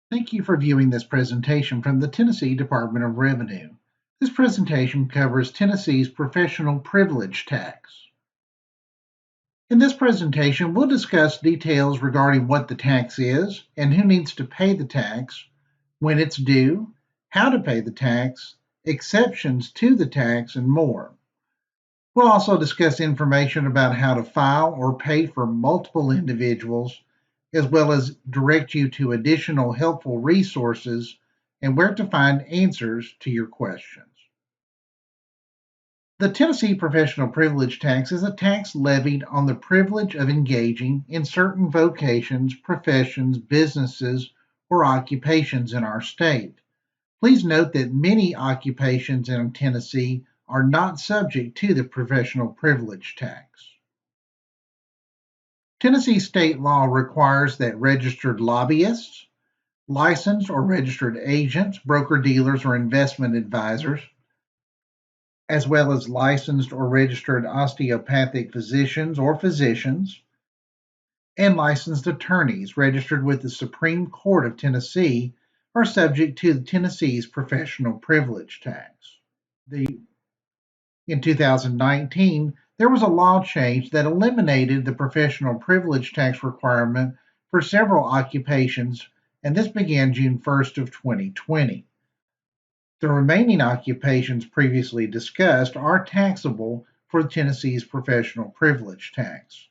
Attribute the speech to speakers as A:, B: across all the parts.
A: Thank you for viewing this presentation from the Tennessee Department of Revenue. This presentation covers Tennessee's professional privilege tax. In this presentation, we'll discuss details regarding what the tax is and who needs to pay the tax, when it's due, how to pay the tax, exceptions to the tax, and more. We'll also discuss information about how to file or pay for multiple individuals, as well as direct you to additional helpful resources and where to find answers to your questions. The Tennessee Professional Privilege Tax is a tax levied on the privilege of engaging in certain vocations, professions, businesses, or occupations in our state. Please note that many occupations in Tennessee are not subject to the professional privilege tax. Tennessee state law requires that registered lobbyists, licensed or registered agents, broker-dealers, or investment advisors, as well as licensed or registered osteopathic physicians or physicians, and licensed attorneys registered with the Supreme Court of Tennessee are subject to Tennessee's professional privilege tax. In 2019, there was a law change that eliminated the professional privilege tax requirement for several occupations, and this began June 1st of 2020. The remaining occupations previously discussed are taxable for Tennessee's professional privilege tax.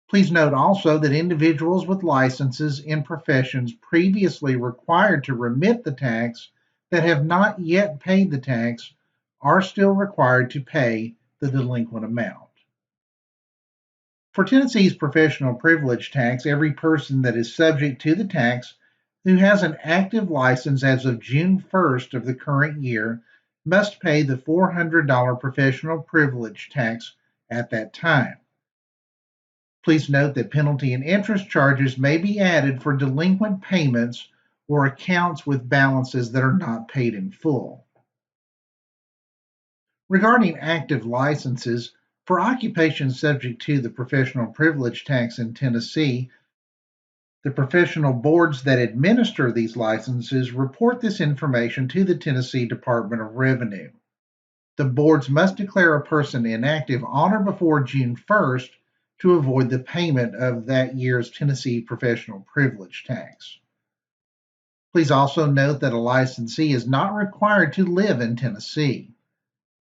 A: Please note also that individuals with licenses in professions previously required to remit the tax that have not yet paid the tax are still required to pay the delinquent amount. For Tennessee's professional privilege tax, every person that is subject to the tax who has an active license as of June 1st of the current year must pay the $400 professional privilege tax at that time. Please note that penalty and interest charges may be added for delinquent payments or accounts with balances that are not paid in full. Regarding active licenses, for occupations subject to the professional privilege tax in Tennessee, the professional boards that administer these licenses report this information to the Tennessee Department of Revenue. The boards must declare a person inactive on or before June 1st to avoid the payment of that year's Tennessee professional privilege tax. Please also note that a licensee is not required to live in Tennessee,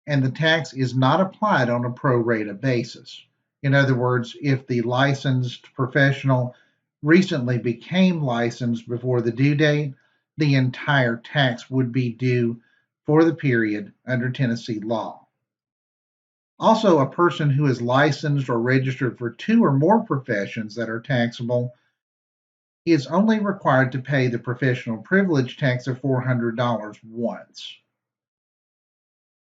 A: and the tax is not applied on a pro rata basis. In other words, if the licensed professional recently became licensed before the due date, the entire tax would be due for the period under Tennessee law. Also, a person who is licensed or registered for 2 or more professions that are taxable is only required to pay the professional privilege tax of $400 once.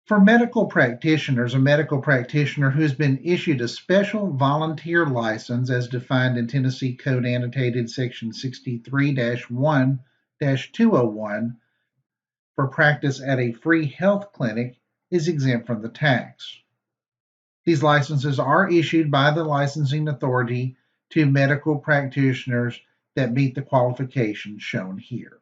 A: For medical practitioners, a medical practitioner who has been issued a special volunteer license as defined in Tennessee Code Annotated Section 63-1-201 for practice at a free health clinic is exempt from the tax. These licenses are issued by the licensing authority to medical practitioners that meet the qualifications shown here.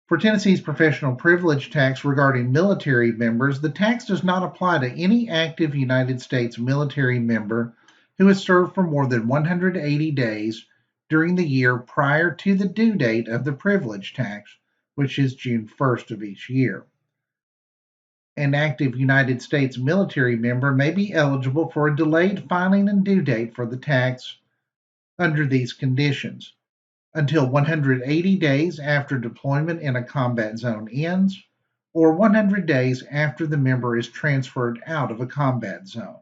A: For Tennessee's professional privilege tax regarding military members, the tax does not apply to any active United States military member who has served for more than 180 days during the year prior to the due date of the privilege tax, which is June 1st of each year. An active United States military member may be eligible for a delayed filing and due date for the tax under these conditions until 180 days after deployment in a combat zone ends, or 100 days after the member is transferred out of a combat zone.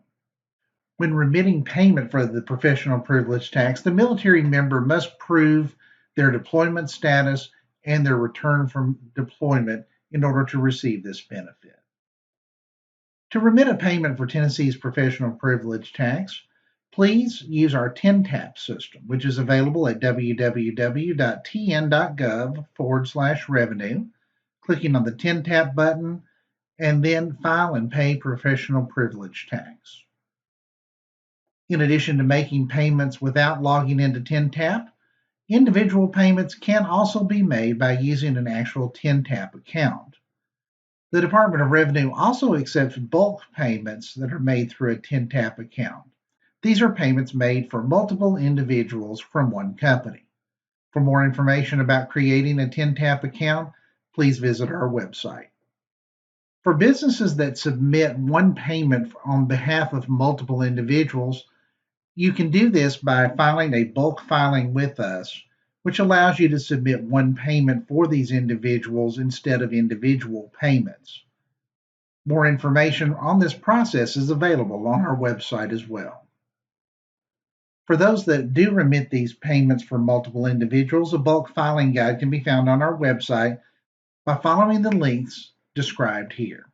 A: When remitting payment for the professional privilege tax, the military member must prove their deployment status and their return from deployment in order to receive this benefit. To remit a payment for Tennessee's professional privilege tax, please use our TN Dept system, which is available at www.tn.gov/revenue, clicking on the TN Dept button, and then File and Pay Professional Privilege Tax. In addition to making payments without logging into TN Dept, Individual payments can also be made by using an actual TN Dept account. The Department of Revenue also accepts bulk payments that are made through a TN Dept account. These are payments made for multiple individuals from one company. For more information about creating a TN Dept account, please visit our website. For businesses that submit one payment on behalf of multiple individuals, you can do this by filing a bulk filing with us, which allows you to submit one payment for these individuals instead of individual payments. More information on this process is available on our website as well. For those that do remit these payments for multiple individuals, a bulk filing guide can be found on our website by following the links described here.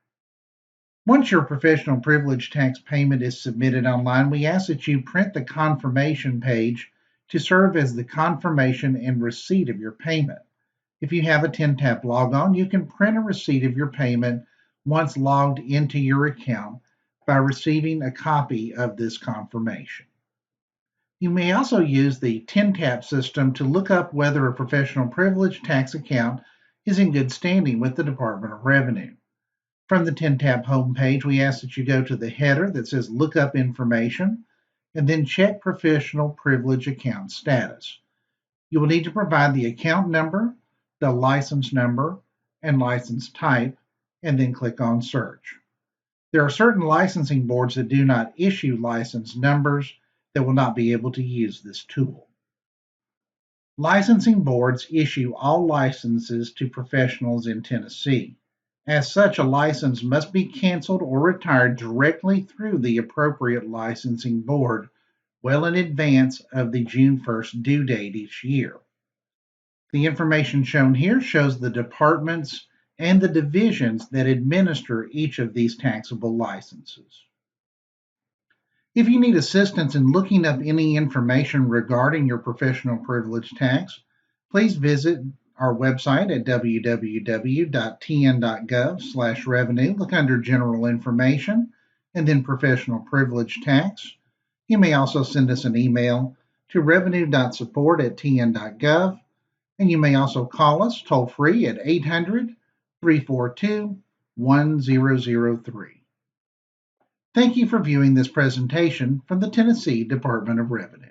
A: Once your professional privilege tax payment is submitted online, we ask that you print the confirmation page to serve as the confirmation and receipt of your payment. If you have a TN Dept logon, you can print a receipt of your payment once logged into your account by receiving a copy of this confirmation. You may also use the TN Dept system to look up whether a professional privilege tax account is in good standing with the Department of Revenue. From the TN Dept homepage, we ask that you go to the header that says Look Up Information and then check Professional Privilege Account Status. You will need to provide the account number, the license number, and license type, and then click on Search. There are certain licensing boards that do not issue license numbers that will not be able to use this tool. Licensing boards issue all licenses to professionals in Tennessee. As such, a license must be canceled or retired directly through the appropriate licensing board well in advance of the June 1st due date each year. The information shown here shows the departments and the divisions that administer each of these taxable licenses. If you need assistance in looking up any information regarding your professional privilege tax, please visit our website at www.tn.gov/revenue. Look under General Information and then Professional Privilege Tax. You may also send us an email to revenue.support@tn.gov, and you may also call us toll free at 800-342-1003. Thank you for viewing this presentation from the Tennessee Department of Revenue.